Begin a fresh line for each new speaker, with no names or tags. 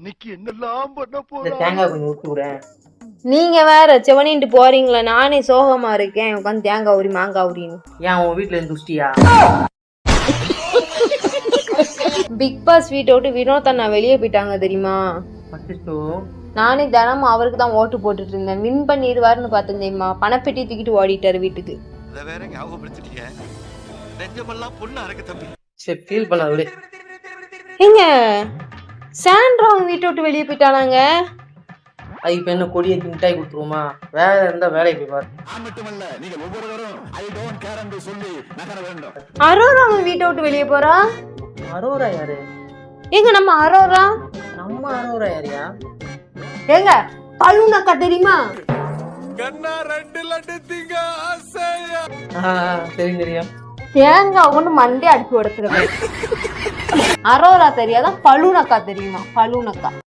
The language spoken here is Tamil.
இன்னைக்கு என்னெல்லாம் பண்ண
இந்த
போறா?
தேங்காய் கொஞ்சம் விட்டு விடுறேன்.
நீங்க வேற செவனின்ட்டு போறீங்களா? நானே சோகமா இருக்கேன், உட்காந்து தேங்காய் உரி மாங்காய் உரின்னு.
ஏன் உன் வீட்டுல இருந்து துஷ்டியா?
பிக் பாஸ் வீட்டை விட்டு வினோத் அண்ணா வெளியே போயிட்டாங்க தெரியுமா?
அச்சோ.
நானே தினமும் அவருக்கு தான் ஓட்டு போட்டுட்டு இருந்தேன். வின் பண்ணிடுவாருன்னு பார்த்தேன் தெரியுமா? பணப்பெட்டி தூக்கிட்டு ஓடிட்டாரு வீட்டுக்கு.
அத வேற ஞாபகப்படுத்திட்டீங்க. நெஞ்சமெல்லாம் பொண்ணு அறக்க தம்பி.
சரி ஃபீல் பண்ணாத விடு.
ஏங்க சாண்ட்ரா அவங்க வீட்டை விட்டு வெளியே போயிட்டானாங்க.
அது இப்ப என்ன கொடியை மிட்டாய் கொடுத்துருவோமா? வேலை இருந்தா வேலைக்கு போய் பாரு.
அரோரா அவங்க வீட்டை விட்டு வெளியே போறா.
அரோரா யாரு?
ஏங்க நம்ம அரோரா.
நம்ம அரோரா யாரியா?
ஏங்க பல்லுனக்கா தெரியுமா?
கண்ணா ரெண்டு லட்டு திங்க ஆசையா.
தெரியும் தெரியும்.
தேங்காய் கொண்டு மண்டே அடிச்சு உடச்சுருவேன். அரோரா தெரியாதான், பலூனக்கா தெரியுமா? பலூனக்கா